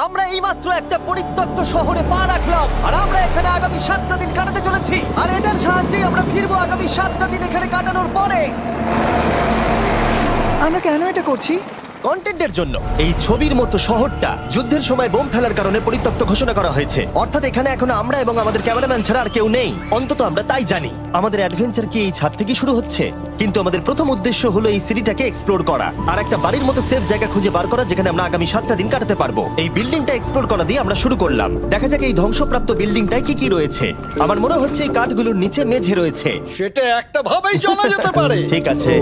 আমরা এইমাত্র একটা পরিত্যক্ত শহরে পা রাখলাম আর আমরা এখানে আগামী 7টা দিন কাটাতে চলেছি আর এটার সাহায্যে আমরা ফিরবো আগামী 7টা দিন এখানে কাটানোর পরে। আমরা কেন এটা করছি? কন্টেন্টের জন্য। এই ছবির মতো শহরটা যুদ্ধের সময় বোম ফেলার কারণে পরিত্যক্ত ঘোষণা করা হয়েছে, অর্থাৎ এখানে এখন আমরা এবং আমাদের ক্যামেরাম্যান ছাড়া আর কেউ নেই, অন্তত আমরা তাই জানি। আমাদের অ্যাডভেঞ্চার কি এই ছাদ থেকে শুরু হচ্ছে? কিন্তু আমাদের প্রথম উদ্দেশ্য হলো এই সিটিটাকে এক্সপ্লোর করা আর একটা বাড়ির মতো সেফ জায়গা খুঁজে বার করা যেখানে আমরা আগামী 7টা দিন কাটাতে পারবো। এই বিল্ডিংটা এক্সপ্লোর করা দিয়ে আমরা শুরু করলাম। দেখা যাক এই ধ্বংসপ্রাপ্ত বিল্ডিংটায় কি কি রয়েছে। আমার মনে হচ্ছে এই কাঠগুলোর নিচে মেঝে রয়েছে। সেটা একটা ভাবেই জানা যেতে পারে। ঠিক আছে,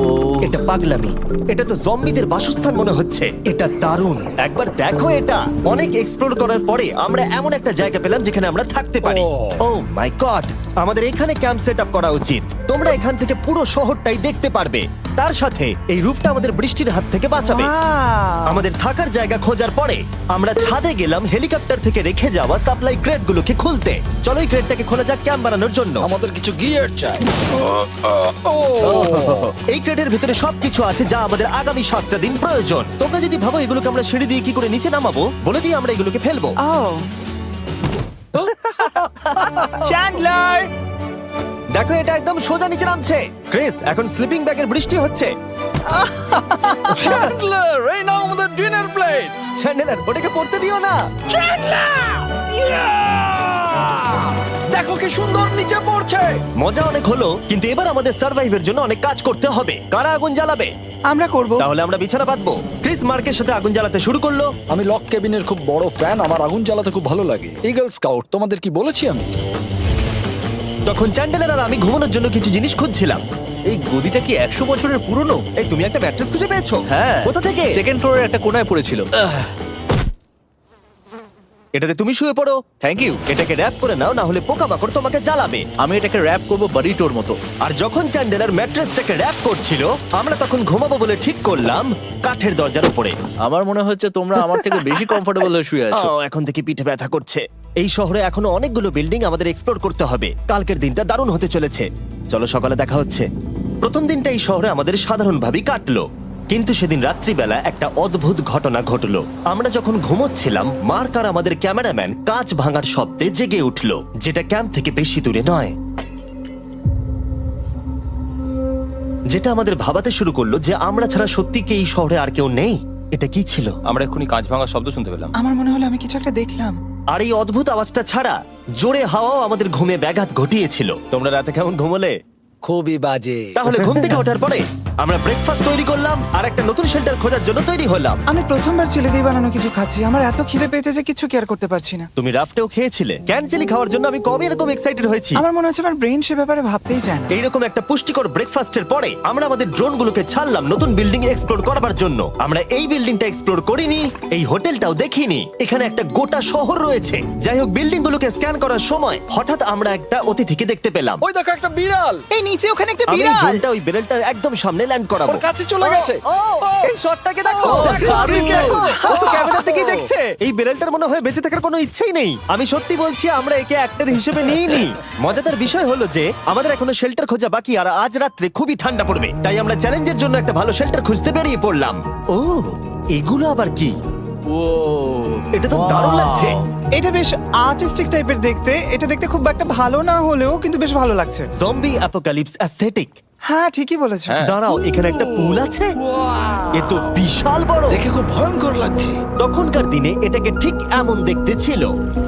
এটা পাগলামি। এটা তো জম্বিদের বাসস্থান মনে হচ্ছে। এটা দারুণ, একবার দেখো এটা। অনেক এক্সপ্লোর করার পরে আমরা এমন একটা জায়গা পেলাম যেখানে আমরা থাকতে পারি। ও মাই গড, আমাদের এখানে ক্যাম্প সেট আপ করা উচিত। তোমরা এখান থেকে পুরো শহরটাই দেখতে পারবে। তার সাথে এই রুফটা আমাদের বৃষ্টির হাত থেকে বাঁচাবে। Wow! আমাদের থাকার জায়গা খোঁজার পরে আমরা ছাদে গেলাম হেলিকপ্টার থেকে রেখে যাওয়া সাপ্লাই ক্রেটগুলোকে খুলতে। চলো এই ক্রেটটাকে খোলা যাক ক্যাম্প বানানোর জন্য। আমাদের কিছু গিয়ার চাই। এই ক্রেটের ভিতরে সবকিছু আছে যা আমাদের আগামী 7টা দিন প্রয়োজন। তোমরা যদি ভাবো এগুলোকে আমরা সিঁড়ি দিয়ে কি করে নিচে নামাবো, বলে দিয়ে আমরা এগুলোকে ফেলবো। Oh! চ্যান্ডলার! দেখো এটা একদম সোজা নিচে নামছে। ক্রিস, এখন স্লিপিং ব্যাগের বৃষ্টি হচ্ছে। চ্যান্ডলার, এই নাও আমাদের ডিনার প্লেট। চ্যান্ডেলার, ওটাকে পড়তে দিও না। দেখো কি সুন্দর নিচে পড়ছে। মজা অনেক হলো, কিন্তু এবার আমাদের সার্ভাইভের জন্য অনেক কাজ করতে হবে। কারা আগুন জ্বালাবে? আমরা করব। তাহলে আমরা বিছানা বাঁধবো। ক্রিস মার্কের সাথে আগুন জ্বালাতে শুরু করলো। আমি লক কেবিনের খুব বড় ফ্যান, আমার আগুন জ্বালাতে খুব ভালো লাগে। ইগল স্কাউট, তোমাদের কি বলেছি আমি? তখন চ্যান্ডেলার আর আমি ঘুমানোর জন্য কিছু জিনিস খুঁজছিলাম। এই গদিটা কি 100 বছরের পুরনো? এই তুমি একটা ম্যাট্রেস খুঁজে পেয়েছো? হ্যাঁ। কোথা থেকে? সেকেন্ড ফ্লোরের একটা কোণায় পড়েছিল। এটাতে তুমি শুয়ে পড়ো। Thank you. এটাকে র‍্যাপ করে নাও, না হলে পোকামাকড় তোমাকে জ্বালাবে। আমি এটাকে র‍্যাপ করব বারিটোর মতো। আর যখন চ্যান্ডেলার ম্যাট্রেসটাকে র‍্যাপ করছিল, আমরা তখন ঘুমাবো বলে ঠিক করলাম কাঠের দরজার উপরে। আমার মনে হচ্ছে তোমরা আমার থেকে বেশি কমফোর্টেবল হয়ে শুয়ে আছো। এখন থেকে পিঠে ব্যথা করছে। এই শহরে এখনো অনেকগুলো বিল্ডিং আমাদের এক্সপ্লোর করতে হবে। কালকের দিনটা দারুণ হতে চলেছে। চলো সকালে দেখা হচ্ছে। প্রথম দিনটা এই শহরে আমাদের সাধারণভাবেই কাটলো, কিন্তু সেদিন রাত্রিবেলা একটা অদ্ভুত ঘটনা ঘটলো। আমরা যখন ঘুমোচ্ছিলাম, মার্ক আর আমাদের ক্যামেরাম্যান কাঁচ ভাঙার শব্দে জেগে উঠলো, যেটা ক্যাম্প থেকে বেশি দূরে নয়। যেটা আমাদের ভাবাতে শুরু করলো যে আমরা ছাড়া সত্যি কি এই শহরে আর কেউ নেই। এটা কি ছিল? আমরা এক্ষুনি কাঁচ ভাঙার শব্দ শুনতে পেলাম। আমার মনে হলো আমি কিছু একটা দেখলাম। আর এই অদ্ভুত আওয়াজটা ছাড়া জোরে হাওয়াও আমাদের ঘুমে ব্যাঘাত ঘটিয়েছিল। তোমরা রাতে কেমন ঘুমোলে? খুবই বাজে। তাহলে ঘুম থেকে ওঠার পরে আমরা ব্রেকফাস্ট তৈরি করলাম আর একটা নতুন শেল্টার খোঁজার জন্য তৈরি হলাম। আমি প্রথমবার ছেলে দিয়ে বানানো কিছু খাচ্ছি। আমার এত খিদে পেয়েছে যে কিছু কেয়ার করতে পারছি না। তুমি রাফটেও খেয়েছিলে। ক্যানচেলি খাওয়ার জন্য আমি কবে এরকম এক্সাইটেড হয়েছি। আমার মনে হচ্ছে আমার ব্রেন সে ব্যাপারে ভাবতেই চায় না। এইরকম একটা পুষ্টিকর ব্রেকফাস্টের পরে আমরা আমাদের ড্রোনগুলোকে ছাড়লাম নতুন বিল্ডিং এক্সপ্লোর করার জন্য। আমরা এই বিল্ডিংটা এক্সপ্লোর করিনি, এই হোটেলটাও দেখিনি। এখানে একটা গোটা শহর রয়েছে। যাই হোক, বিল্ডিংগুলোকে স্ক্যান করার সময় হঠাৎ আমরা একটা অতিথিকে দেখতে পেলাম। ওই দেখো একটা বিড়াল। এই নিচে ওখানে একটা আমি এই বিড়াল। ড্রোনটা ওই বেরেলটার একদম সামনে ল্যান্ড করাবো। ওর কাছে চলে গেছে। এই শটটাকে দেখো। দারুণ। দেখো, ও তো ক্যামেরা থেকেই দেখছে। এই বেরেলটার মনে হয় বেঁচে থাকার কোনো ইচ্ছেই নেই। আমি সত্যি বলছি, আমরা একে অ্যাক্টর হিসেবে নিইনি। মজাদার বিষয় হলো যে আমাদের এখনো শেল্টার খোঁজা বাকি, আর আজ রাত্রে খুবই ঠান্ডা পড়বে। তাই আমরা চ্যালেঞ্জের জন্য একটা ভালো শেল্টার খুঁজতে বেরিয়ে পড়লাম। ও, এগুলো আবার কি? ও, এটা তো দারুণ লাগছে। এটা বেশ আর্টিস্টিক টাইপের দেখতে। এটা দেখতে খুব একটা ভালো না হলেও কিন্তু বেশ ভালো লাগছে। Zombie apocalypse aesthetic. হ্যাঁ, ঠিকই বলেছো। হ্যাঁ। দাঁড়াও, এখানে একটা পুল আছে। এ তো বিশাল বড়। দেখে খুব ভয়ঙ্কর লাগছে। তখনকার দিনে এটাকে ঠিক এমন দেখতে ছিল,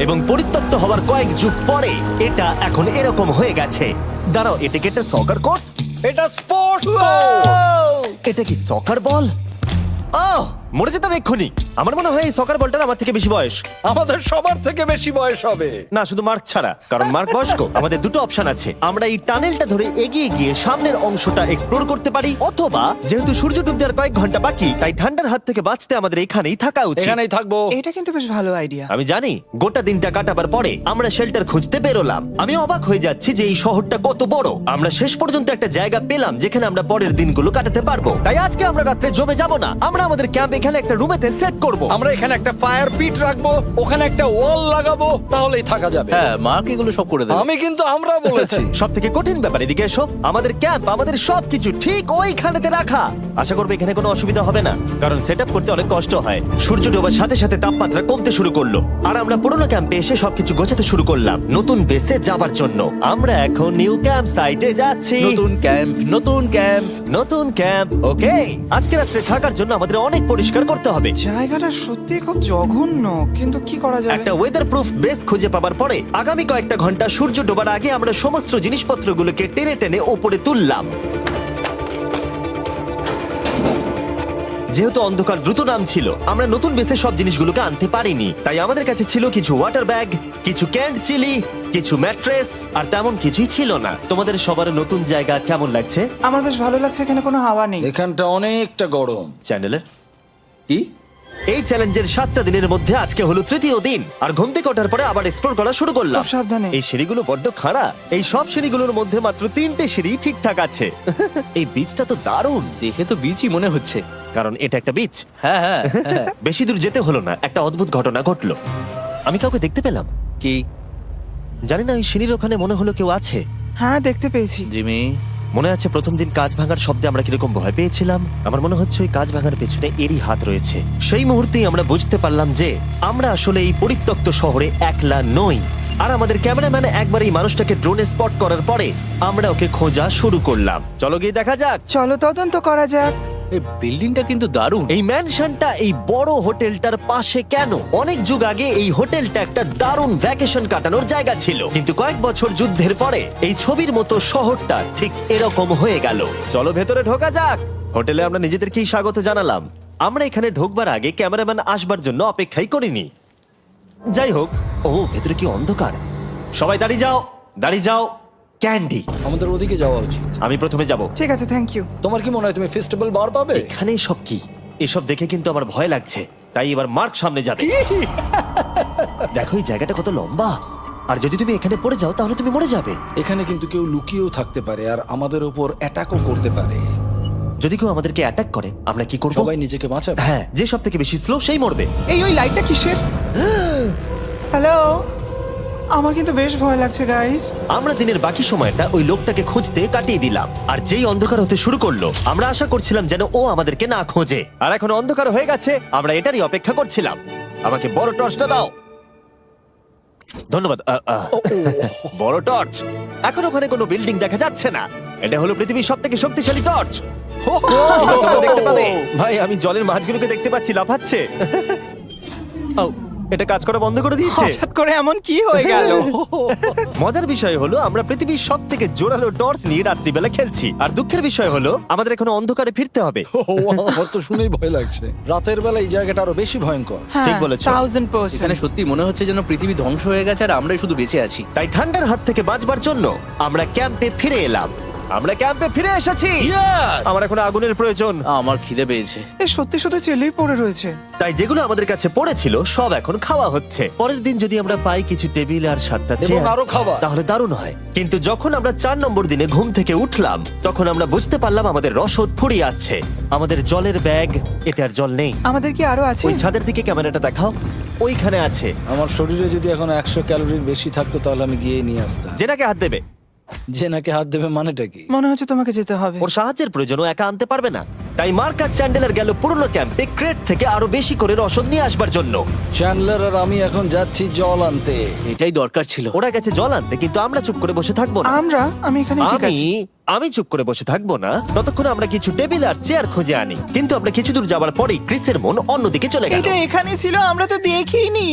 এবং পরিত্যক্ত হওয়ার কয়েক যুগ পরে এটা এখন এরকম হয়ে গেছে। দাঁড়াও, এটাকে একটা সকার কোর্ট। এটা স্পোর্টস। এটা কি সকার বল? আহ, মরে যেতাম এক্ষুনি। আমার মনে হয় এই সকার বলটার আমার থেকে বেশি বয়স। আমাদের সবার থেকে বেশি বয়স হবে। না, শুধু মার্ক ছাড়া, কারণ মার্ক বয়স্ক। আমাদের দুটো অপশন আছে। আমরা এই টানেলটা ধরে এগিয়ে গিয়ে সামনের অংশটা এক্সপ্লোর করতে পারি, অথবা যেহেতু সূর্য ডুবতে আর কয়েক ঘন্টা বাকি, তাই ঠান্ডার হাত থেকে বাঁচতে আমাদের এখানেই থাকা উচিত। এখানেই থাকবো। এটা কিন্তু বেশ ভালো আইডিয়া। আমি জানি। গোটা দিনটা কাটাবার পরে আমরা শেল্টার খুঁজতে বেরোলাম। আমি অবাক হয়ে যাচ্ছি যে এই শহরটা কত বড়। আমরা শেষ পর্যন্ত একটা জায়গা পেলাম যেখানে আমরা পরের দিনগুলো কাটাতে পারবো। তাই আজকে আমরা রাত্রে জমে যাব না। আমরা আমাদের ক্যাম্প এখানে একটা রুমেতে সেট করব। করব। আমরা এখানে একটা ফায়ার পিট রাখবো, ওখানে একটা ওয়াল লাগাবো, তাহলেই থাকা যাবে। হ্যাঁ মার্ক এগুলো সব করে দেবে। আমি কিন্তু আমরা বলেছি। সব থেকে কঠিন ব্যাপার, এদিকে এসো। আমাদের ক্যাম্প, আমাদের সবকিছু ঠিক ওইখানেতে রাখা। আশা করবো এখানে কোনো অসুবিধা হবে না, কারণ সেট করতে অনেক কষ্ট হয়। সূর্য ডোবার সাথে সাথে তাপমাত্রা কমতে শুরু করলো, আর আমরা পুরোনো ক্যাম্পে এসে সবকিছু গোছাতে শুরু করলাম নতুন বেসে যাবার জন্য। আমরা এখন নিউ ক্যাম্প সাইটে যাচ্ছি। নতুন ক্যাম্প, নতুন ক্যাম্প। নতুন ক্যাম্প, ওকে। আজকে রাত্রে থাকার জন্য আমাদের অনেক পরিষ্কার করতে হবে। জায়গাটা সত্যি খুব জঘন্য, কিন্তু কি করা যাবে? একটা ওয়েদার প্রুফ বেস খুঁজে পাবার পরে আগামী কয়েকটা ঘন্টা সূর্য ডোবার আগে আমরা সমস্ত জিনিসপত্রগুলোকে টেনে টেনে ওপরে তুললাম। যেহেতু অন্ধকার দ্রুত নামছিল, আমরা নতুন বেসে সব জিনিসগুলোকে আনতে পারিনি, তাই আমাদের কাছে ছিল কিছু ওয়াটার ব্যাগ, কিছু ক্যান্ড চিলি, কিছু ম্যাট্রেস, আর তেমন কিছুই ছিল না। তোমাদের সবার নতুন জায়গা কেমন লাগছে? আমার বেশ ভালো লাগছে, এখানে কোনো হাওয়া নেই। এখানটা অনেকটা গরম। চ্যানেলের কি? এই চ্যালেঞ্জের 7টা দিনের মধ্যে আজকে হলো তৃতীয় দিন, আর ঘুম থেকে ওঠার পরে আবার এক্সপ্লোর করা শুরু করলাম। খুব সাবধানে। এই সিঁড়িগুলো বড্ড খাড়া। এই সব সিঁড়িগুলোর মধ্যে মাত্র 3টে সিঁড়ি ঠিকঠাক আছে। এই বীজটা তো দারুণ, দেখে তো বিচই মনে হচ্ছে। কারণ এটা একটা বীজ। হ্যাঁ হ্যাঁ হ্যাঁ। বেশি দূর যেতে হলো না, একটা অদ্ভুত ঘটনা ঘটলো। আমি কাউকে দেখতে পেলাম, কি জানি না, ওই সিঁড়ির ওখানে মনে হলো কেউ আছে। হ্যাঁ, দেখতে পেয়েছি। জিমি? মনে আছে প্রথম দিন কাঁচ ভাঙার শব্দে আমরা কিরকম ভয় পেয়েছিলাম? আমার মনে হচ্ছে ওই কাঁচ ভাঙার পেছনে এরই হাত রয়েছে। সেই মুহূর্তেই আমরা বুঝতে পারলাম যে আমরা আসলে এই পরিত্যক্ত শহরে একলা নই। আর আমাদের ক্যামেরাম্যান একবার এই মানুষটাকে ড্রোনে স্পট করার পরে আমরা ওকে খোঁজা শুরু করলাম। চলো গিয়ে দেখা যাক। চলো তদন্ত করা যাক। এই বিল্ডিংটা কিন্তু দারুণ। এই ম্যানশনটা এই বড় হোটেলটার পাশে কেন? অনেক যুগ আগে এই হোটেলটা একটা দারুণ ভ্যাকেশন কাটানোর জায়গা ছিল, কিন্তু কয়েক বছর যুদ্ধের পরে এই ছবির মতো শহরটা ঠিক এরকম হয়ে গেল। চলো ভেতরে ঢোকা যাক। হোটেলে আমরা নিজেদেরকেই স্বাগত জানালাম। আমরা এখানে ঢোকবার আগে ক্যামেরাম্যান আসবার জন্য অপেক্ষাই করিনি। যাই হোক, ও ভেতরে কি অন্ধকার। সবাই দাঁড়িয়ে যাও, দাঁড়িয়ে যাও। ক্যান্ডি, আমাদের ওদিকে যাওয়া উচিত। আমি প্রথমে যাব। ঠিক আছে, থ্যাংক ইউ। তোমার কি মনে হয় তুমি ফেস্টিভ্যাল বার পাবে? এখানে সব কি? এসব দেখে কিন্তু আমার ভয় লাগছে, তাই এবার মার্ক সামনে যাবে। দেখো এই জায়গাটা কত লম্বা, আর যদি তুমি এখানে পড়ে যাও তাহলে তুমি মরে যাবে। এখানে কিন্তু কেউ লুকিয়েও থাকতে পারে আর আমাদের উপর অ্যাটাকও করতে পারে। যদি কেউ আমাদেরকে অ্যাটাক করে আমরা কি করব? সবাই নিজেকে বাঁচাবে। হ্যাঁ, যে সব থেকে বেশি স্লো সেই মরবে। ওই লাইটটা কিসের? হ্যালো, আমার কিন্তু বেশ ভয় লাগছে গাইস। আমরা দিনের বাকি সময়টা ওই লোকটাকে খুঁজতে কাটিয়ে দিলাম, আর যেই অন্ধকার হতে শুরু করলো আমরা আশা করছিলাম যেন ও আমাদেরকে না খোঁজে। আর এখন অন্ধকার হয়ে গেছে, আমরা এটারই অপেক্ষা করছিলাম। আমাকে বড় টর্চটা দাও। ধন্যবাদ। বড় টর্চ। এখন ওখানে কোনো বিল্ডিং দেখা যাচ্ছে না। এটা হলো পৃথিবীর সব থেকে শক্তিশালী টর্চ। তোমরা দেখতে পাবে। ভাই, আমি জলের মাছগুলোকে দেখতে পাচ্ছি লাফাচ্ছে। ও, এটা কাজ করা বন্ধ করে দিয়েছে। হঠাৎ করে এমন কি হয়ে গেল? মজার বিষয় হলো আমরা পৃথিবীর সব থেকে জোরালো টর্চ নিয়ে রাত্রিবেলা খেলছি, আর দুঃখের বিষয় হলো আমাদের এখন অন্ধকারে ফিরতে হবে। আমার তো শুনেই ভয় লাগছে। রাতের বেলা এই জায়গাটা আরো বেশি ভয়ঙ্কর। ঠিক বলেছো। 1000%। এখানে সত্যি মনে হচ্ছে যেন পৃথিবী ধ্বংস হয়ে গেছে আর আমরাই শুধু বেঁচে আছি। তাই ঠান্ডার হাত থেকে বাঁচবার জন্য আমরা ক্যাম্পে ফিরে এলাম। আমরা ক্যাম্পে ফিরে এসেছি। আমার এখন আগুনের প্রয়োজন। আমার খিদে পেয়েছে। এ সত্যি সত্যি চেলেই পড়ে রয়েছে। তাই যেগুলো আমাদের কাছে পড়েছিল সব এখন খাওয়া হচ্ছে। পরের দিন যদি আমরা পাই কিছু টেবিল আর 7টা এবং চেয়ার, আরো খাবার। তাহলে দারুণ হয়। কিন্তু যখন আমরা 4 নম্বর দিনে ঘুম থেকে উঠলাম তখন আমরা বুঝতে পারলাম আমাদের রসদ ফুরিয়ে আসছে। আমাদের জলের ব্যাগ, এতে আর জল নেই। আমাদের কি আরো আছে? ওই ছাদের দিকে ক্যামেরাটা দেখাও, ওইখানে আছে। আমার শরীরে যদি এখন 100 ক্যালোরির বেশি থাকতো তাহলে আমি গিয়ে নিয়ে আসতাম। জেনাকে হাত দেবে। যে নাকি হাত দেবে মানেটা কি? মনে হচ্ছে তোমাকে যেতে হবে। ওর সাহায্যের প্রয়োজন, ও একা আনতে পারবে না। তাই মার্ক আর চ্যান্ডেলার গেল পুরনো ক্যাম্পে ক্রেট থেকে আরো বেশি করে রসদ নিয়ে আসবার জন্য। চ্যান্ডলার আর আমি এখন যাচ্ছি জল আনতে। এটাই দরকার ছিল। ওরা গেছে জল আনতে, কিন্তু আমরা চুপ করে বসে থাকবো না। আমি এখানে ঠিক আছি। আমি চুপ করে বসে থাকবো না ততক্ষণ আমরা কিছু টেবিল আর চেয়ার খুঁজে আনি। কিন্তু আমরা কিছু দূর যাবার পরেই ক্রিসের মন অন্যদিকে চলে গেল। এটা এখানে ছিল, আমরা তো দেখিনি।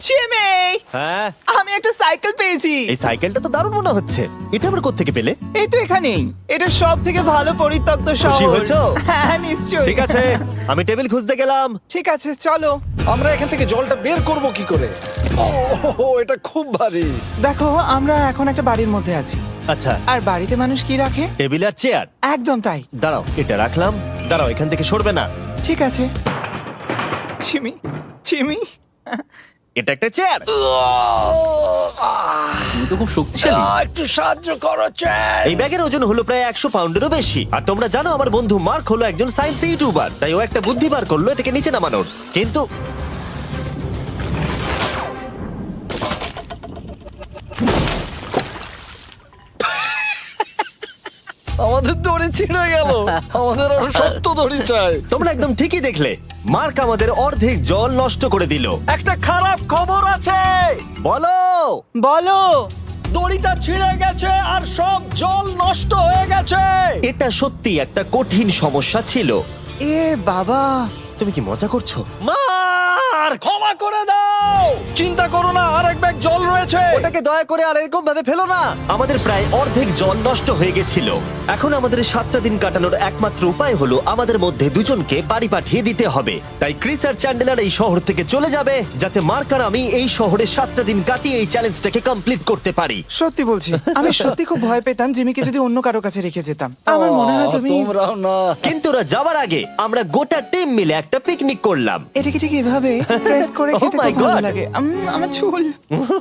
জিমি, হ্যাঁ, আমি একটা সাইকেল পেয়েছি। এই সাইকেলটা তো দারুণ মনে হচ্ছে। এটা আমরা কোত্থেকে পেলে? এই তো এখানেই। এটা সব থেকে ভালো পরিত্যক্ত খুশি শহর। হয়েছো? হ্যাঁ, নিশ্চয়ই। ঠিক আছে, আমি টেবিল খুঁজতে গেলাম। ঠিক আছে, চলো। আমরা এখান থেকে জলটা বের করব কি করে? ও, এটা খুব ভারী। দেখো, আমরা এখন একটা বাড়ির মধ্যে আছি। আচ্ছা, আর বাড়িতে মানুষ কি রাখে? টেবিল আর চেয়ার। একদম তাই। দাঁড়াও, এটা রাখলাম। দাঁড়াও, এখান থেকে সরবে না। ঠিক আছে। চিমি, চিমি, এটা একটা চেয়ার। তুমি তো খুব শক্তিশালী। একটু সাহায্য করো চ্যান। এই ব্যাগের ওজন হলো প্রায় 100 পাউন্ডেরও বেশি। আর তোমরা জানো আমার বন্ধু মার্ক হলো একজন সায়েন্স ইউটিউবার, তাই ও একটা বুদ্ধি বার করলো এটাকে নিচে নামানোর। কিন্তু আমাদের দড়ি ছিঁড়ে গেল। আমাদের আরো শক্ত দড়ি চাই। তোমরা একদম ঠিকই দেখলে, মার্ক আমাদের অর্ধেক জল নষ্ট করে দিল। একটা খারাপ খবর আছে, বলো। বলো। দড়িটা ছিঁড়ে গেছে আর সব জল নষ্ট হয়ে গেছে। এটা সত্যি একটা কঠিন সমস্যা ছিল। এ বাবা। তুমি কি মজা করছো? মার্ক, ক্ষমা করে দাও। চিন্তা করো না, আর এক ব্যাগ জল রয়েছে। ওটাকে দয়া করে আর এরকম ভাবে ফেলো না। আমাদের প্রায় অর্ধেক জল নষ্ট হয়ে গেছিল। এখন আমাদের 7টা দিন কাটানোর একমাত্র উপায় হলো আমাদের মধ্যে দুজনকে বাড়ি পাঠিয়ে দিতে হবে। তাই ক্রিস আর চ্যান্ডেলার এই শহর থেকে চলে যাবে, যাতে মার্ক আর আমি এই শহরে 7টা দিন কাটিয়ে এই চ্যালেঞ্জটাকে কমপ্লিট করতে পারি। সত্যি বলছি, আমি সত্যি খুব ভয় পেতাম জিমিকে যদি অন্য কারো কাছে রেখে যেতাম। আমার মনে হয় তুমি তোমরাও না। কিন্তু ওরা যাওয়ার আগে আমরা গোটা টিম মিলে একটা পিকনিক করলাম। এটাকে ঠিক এভাবে প্রেস করে Oh খেতে my খুব ভালো God! লাগে। আমার চুল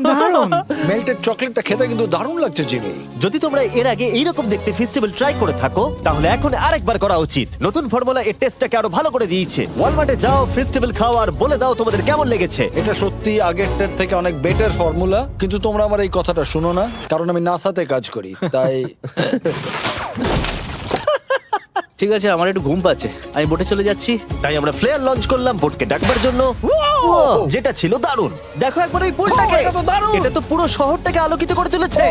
দারুণ। মেল্টেড চকলেটটা খেতে কিন্তু দারুণ লাগছে জিমি। যদি তোমরা এর আগে এইরকম দেখতে ফেস্টিভ্যাল ট্রাই করে থাকো, তাহলে এখন আরেকবার করা উচিত। নতুন ফর্মুলা এর টেস্টটাকে আরো ভালো করে দিয়েছে। ওয়ালমার্টে যাও, ফেস্টিভ্যাল খাও আর বলে দাও তোমাদের কেমন লেগেছে। এটা সত্যি আগেরটার থেকে অনেক বেটার ফর্মুলা, কিন্তু তোমরা আমার এই কথাটা শুনো না, কারণ আমি নাসাতে কাজ করি, তাই। ঠিক আছে, আমার একটু ঘুম পাচ্ছে, আমি বোটে চলে যাচ্ছি। তাই আমরা ফ্লেয়ার লঞ্চ করলাম বোটকে ডাকবার জন্য, যেটা ছিল দারুণ। দেখো একবার ওই পুলটাকে, এটা তো দারুণ! এটা তো পুরো শহরটাকে আলোকিত করে তুলেছে।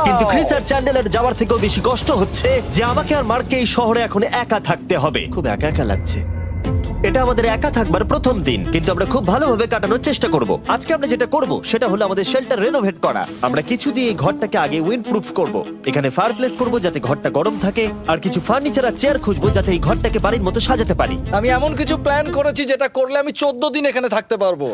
কিন্তু ক্রিস আর চ্যান্ডেলার যাওয়ার থেকেও বেশি কষ্ট হচ্ছে যে আমাকে আর মার্ককে এই শহরে এখন একা থাকতে হবে। খুব একা একা লাগছে। এটা আমাদের একা থাকবার প্রথম দিন, কিন্তু আমরা খুব ভালোভাবে কাটানোর চেষ্টা করব। আজকে আমরা যেটা করব সেটা হলো আমাদের শেল্টার রেনোভেট করা। আমরা কিছু দিয়ে এই ঘরটাকে আগে উইন্ড প্রুফ করব। এখানে ফায়ারপ্লেস করব যাতে ঘরটা গরম থাকে, আর কিছু ফার্নিচার আর চেয়ার খুঁজবো যাতে এই ঘরটাকে বাড়ির মতো সাজাতে পারি। আমি এমন কিছু প্ল্যান করেছি যেটা করলে আমি 14 দিন এখানে থাকতে পারবো।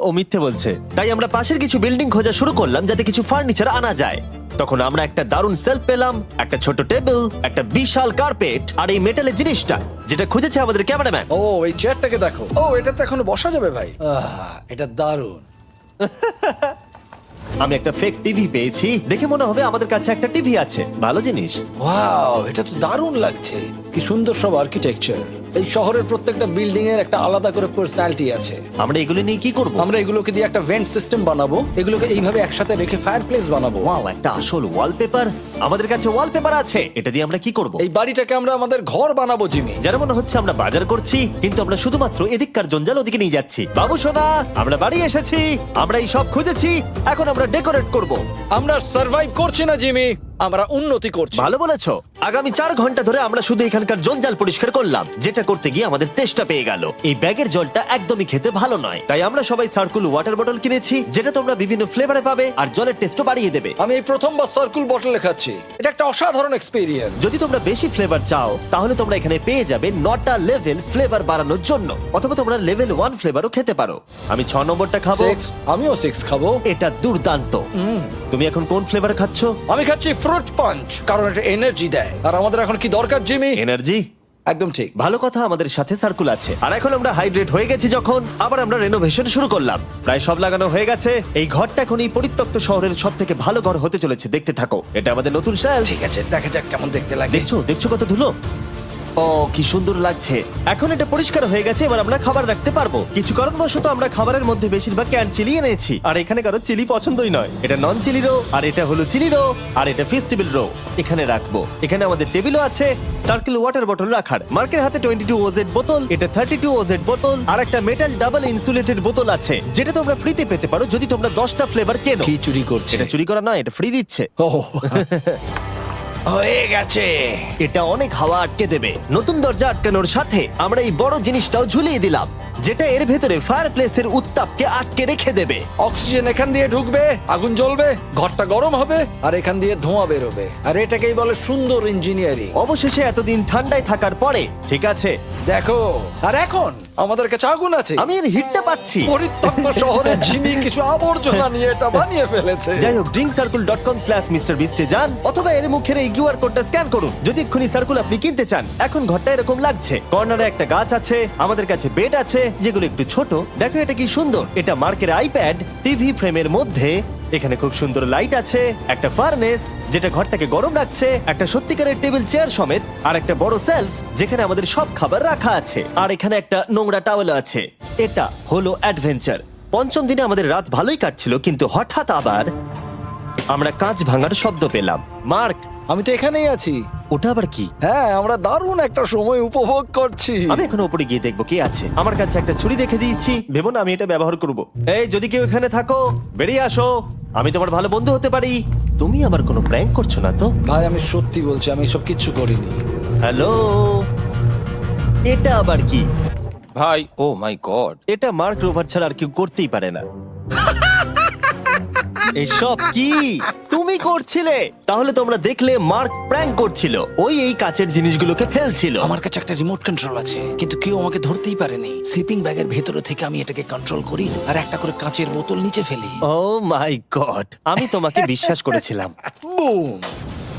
ও মিথ্যে বলছে। তাই আমরা পাশের কিছু বিল্ডিং খোঁজা শুরু করলাম যাতে কিছু ফার্নিচার আনা যায়। তখন আমরা একটা দারুণ সেলফ পেলাম, একটা ছোট টেবিল, একটা বিশাল কার্পেট আর এই মেটালের জিনিসটা যেটা খুঁজেছে আমাদের ক্যামেরাম্যান। ও এই চেয়ারটাকে দেখো। ও এটাতে এখনো বসা যাবে ভাই। এটা দারুণ। আমি একটা ফেক টিভি পেয়েছি, দেখে মনে হবে আমাদের কাছে একটা টিভি আছে। ভালো জিনিস। ওয়াও, এটা তো দারুণ লাগছে। কি সুন্দর সব আর্কিটেকচার। এই শহরের প্রত্যেকটা বিল্ডিং এর একটা আলাদা করে পার্সোনালিটি আছে। আমরা এগুলো নিয়ে কি করব? আমরা এগুলোকে দিয়ে একটা ভেন্ট সিস্টেম বানাবো, এগুলোকে এইভাবে একসাথে রেখে ফায়ারপ্লেস বানাবো। ওয়াও, একটা আসল ওয়ালপেপার। আমাদের কাছে ওয়ালপেপার আছে। এটা দিয়ে আমরা কি করব? এই বাড়িটাকে আমরা আমাদের ঘর বানাবো জিমি। যারা মনে হচ্ছে আমরা বাজার করছি, কিন্তু আমরা শুধুমাত্র এদিককার জঞ্জাল ওদিকে নিয়ে যাচ্ছি। বাবু সোনা, আমরা বাড়ি এসেছি, আমরা এই সব খুঁজেছি, এখন আমরা ডেকোরেট করব। আমরা সার্ভাইভ করছি না জিমি, আমরা উন্নতি করছি। ভালো বলেছো। আগামী 4 ঘন্টা ধরে আমরা শুধু এখানকার জঞ্জাল পরিষ্কার করলাম, যেটা করতে গিয়ে আমাদের তেষ্টা পেয়ে গেল। এই ব্যাগের জলটা একদমই খেতে ভালো নয়, তাই আমরা সবাই সার্কুল ওয়াটার বটল কিনেছি, যেটা তোমরা বিভিন্ন ফ্লেভারে পাবে আর জলের টেস্টও বাড়িয়ে দেবে। আমি এই প্রথমবার সার্কুল বটলে খাচ্ছি, এটা একটা অসাধারণ এক্সপেরিয়েন্স। যদি তোমরা বেশি ফ্লেভার চাও, তাহলে তোমরা এখানে পেয়ে যাবে 9টা লেভেল ফ্লেভার বাড়ানোর জন্য, অথবা তোমরা লেভেল 1 ফ্লেভারও খেতে পারো। আমি 6 নম্বরটা খাবো। আমিও 6 খাবো। এটা দুর্দান্ত। তুমি এখন কোন ফ্লেভার খাচ্ছ? আমি খাচ্ছি ফ্রুট পাঞ্চ, কারণ এটা এনার্জি দেয়। আর আমাদের এখন কি দরকার জিমি? এনার্জি। একদম ঠিক। ভালো কথা, আমাদের সাথে সার্কুল আছে। আর এখন আমরা হাইড্রেট হয়ে গেছি যখন, আবার আমরা রেনোভেশন শুরু করলাম। প্রায় সব লাগানো হয়ে গেছে। এই ঘরটা এখন এই পরিত্যক্ত শহরের সব থেকে ভালো ঘর হতে চলেছে। দেখতে থাকো, এটা আমাদের নতুন শেল। ঠিক আছে, দেখা যাক কেমন দেখতে লাগে। দেখছো দেখছো কত ধুলো। ও কি সুন্দর লাগছে। এখন এটা পরিষ্কার হয়ে গেছে, এবার আমরা খাবার রাখতে পারবো। কিছু কারণবশত আমরা খাবারের মধ্যে বেশিরভাগ ক্যান চিলি এনেছি, আর এখানে কারো চিলি পছন্দই নয়। এটা নন চিলি রো, আর এটা হলো চিলি রো, আর এটা ফেস্টিভ্যাল রো। এখানে রাখবো। এখানে আমাদের টেবিলও আছে, সার্কেল ওয়াটার বটল রাখার। মার্কের হাতে 22 ওজেড বোতল, এটা 32 ওজেড বোতল, আর একটা মেটাল ডাবল ইনসুলেটেড বোতল আছে, যেটা তোমরা ফ্রিতে পেতে পারো যদি তোমরা 10টা ফ্লেভার কেনো। কি চুরি করছে? এটা চুরি করা নয়, এটা ফ্রি দিচ্ছে। ও হয়ে গেছে। এটা অনেক হাওয়া আটকে দেবে। নতুন দরজা আটকানোর সাথে আমরা এই বড় জিনিসটাও ঝুলিয়ে দিলাম, যেটা এর ভেতরে ফায়ারপ্লেসের উত্তাপকে আটকে রেখে দেবে। অক্সিজেন এখান দিয়ে ঢুকবে, আগুন জ্বলবে, ঘরটা গরম হবে, আর এখান দিয়ে ধোঁয়া বেরোবে। আর এটাকেই বলে সুন্দর ইঞ্জিনিয়ারিং। অবশেষে এতদিন ঠান্ডায় থাকার পরে ঠিক আছে। দেখো, আর এখন আমাদের কাছে আগুন আছে। আমি এর হিটটা পাচ্ছি। পরিত্যক্ত শহরে জিমি কিছু আবর্জনা নিয়ে এটা বানিয়ে ফেলেছে। যাই হোক, drinkcircle.com/MrBeast এ যান, অথবা এর মুখের এই কিউআর কোডটা স্ক্যান করুন যদি এক্ষুনি সার্কুল আপনি কিনতে চান। এখন ঘরটা এরকম লাগছে। কর্নারে একটা গাছ আছে, আমাদের কাছে বেড আছে, যেগুলো একটু ছোট। দেখো এটা কি সুন্দর, এটা মার্কের আইপ্যাড টিভি ফ্রেমের মধ্যে। এখানে খুব সুন্দর লাইট আছে, একটা ফার্নেস যেটা ঘরটাকে গরম রাখছে, একটা সত্যিকারের টেবিল চেয়ার সমেত, আর একটা বড় সেলফ যেখানে আমাদের সব খাবার রাখা আছে, আর এখানে একটা নোংরা টাওয়েল আছে। এটা হলো অ্যাডভেঞ্চার। পঞ্চম দিনে আমাদের রাত ভালোই কাটছিল, কিন্তু হঠাৎ আবার আমরা কাঁচ ভাঙার শব্দ পেলাম। মার্ক, আমি তো এখানেই আছি। ওটা আবার কি? হ্যাঁ, আমরা দারুণ একটা সময় উপভোগ করছি। আমি এখন উপরে গিয়ে দেখবো কে আছে। আমার কাছে একটা ছুরি রেখে দিয়েছি, ভেবো না আমি এটা ব্যবহার করব। এই, যদি কেউ এখানে থাকো বেরিয়ে আসো, আমি তোমার ভালো বন্ধু হতে পারি। তুমি আমার কোনো প্র্যাঙ্ক করছো না তো? ভাই, আমি সত্যি বলছি, আমি সব কিচ্ছু করিনি। হ্যালো, এটা আবার কি? ভাই, ও মাই গড। এটা মার্ক রোভার ছাড়া আর কেউ করতেই পারে না। এসব কি তুমি করছিলে? তাহলে তোমরা দেখলে মার্ক প্র্যাঙ্ক করছিল। ওই এই কাচের জিনিসগুলোকে ফেলছিল। আমার কাছে একটা রিমোট কন্ট্রোল আছে, কিন্তু কেউ আমাকে ধরতেই পারেনি। স্লিপিং ব্যাগের ভেতরে থেকে আমি এটাকে কন্ট্রোল করি আর একটা করে কাঁচের বোতল নিচে ফেলি। ও মাই গড, আমি তোমাকে বিশ্বাস করেছিলাম। বুম!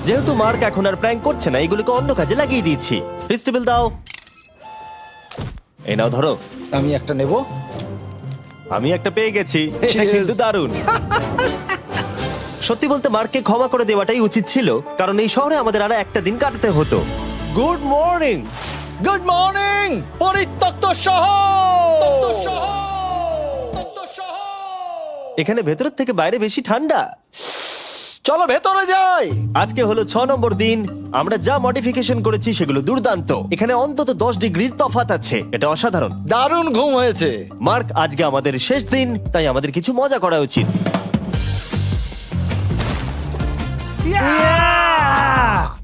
যেহেতু মার্ক এখন আর প্র্যাঙ্ক করছে না, এগুলোকে অন্য কাজে লাগিয়ে দিয়েছি। ফেস্টিভ্যাল দাও। এই নাও, ধরো। আমি একটা নেব। আমি একটা পেয়ে গেছি। এটা Cheers! কিন্তু দারুণ। সত্যি বলতে মার্ককে ক্ষমা করে দেওয়াটাই উচিত ছিল, কারণ এই শহরে আমাদের আর একটা দিন কাটাতে হতো। Good morning. গুড মর্নিং, পরিত্যক্ত শহর। এখানে ভেতরের থেকে বাইরে বেশি ঠান্ডা। চলো ভেতরে যাই। আজকে হলো 6 নম্বর দিন। আমরা যা মডিফিকেশন করেছি সেগুলো দুর্দান্ত। এখানে অন্তত 10 ডিগ্রির তফাৎ আছে, এটা অসাধারণ। দারুণ ঘুম হয়েছে। মার্ক, আজকে আমাদের শেষ দিন, তাই আমাদের কিছু মজা করা উচিত।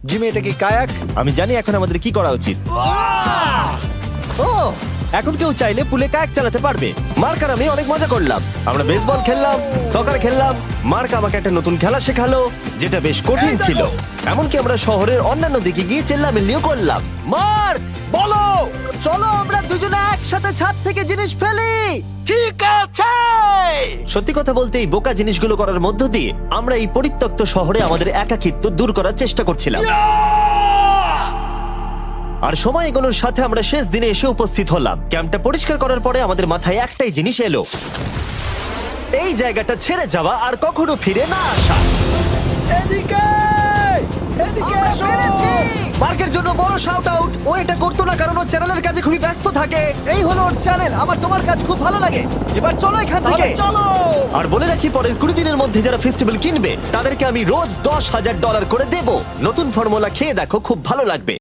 জিমি, এটা কি কায়াক? আমি জানি এখন আমাদের কি করা উচিত। ও, এখন কেউ চাইলে পুলে কায়াক চালাতে পারবে। মার্ক আর আমি অনেক মজা করলাম। আমরা বেসবল খেললাম, সকার খেললাম। মার্ক আমাকে একটা নতুন খেলা শেখালো, যেটা বেশ কঠিন ছিল। এমনকি আমরা শহরের অন্যান্য দিকে গিয়ে চেল্লামিল্লিও করলাম। মার্ক, বলো। চলো আমরা দুজনে একসাথে ছাদ থেকে জিনিস ফেলি। ঠিক আছে। সত্যি কথা বলতে, এই বোকা জিনিসগুলো করার মধ্য দিয়ে আমরা এই পরিত্যক্ত শহরে আমাদের একাকিত্ব দূর করার চেষ্টা করছিলাম। আর সময় এগোনোর সাথে আমরা শেষ দিনে এসে উপস্থিত হলাম। ক্যাম্পটা পরিষ্কার করার পরে আমাদের মাথায় একটাই জিনিস এলো, এই জায়গাটা ছেড়ে যাওয়া আর কখনো ফিরে না আসা। এদিকে, এদিকে আমরা এসো। পেরেছি! মার্কের জন্য বড় শাউট আউট। ও এটা করতো না কারণ ও চ্যানেলের কাছে খুবই ব্যস্ত থাকে। এই হলো ওর চ্যানেল। আমার তোমার কাজ খুব ভালো লাগে। এবার চলো এখান থেকে। তাহলে চলো। আর বলে রাখি, পরের 20 দিনের মধ্যে যারা ফেস্টিভ্যাল কিনবে তাদেরকে আমি রোজ $10,000 করে দেব। নতুন ফর্মুলা খেয়ে দেখো, খুব ভালো লাগবে।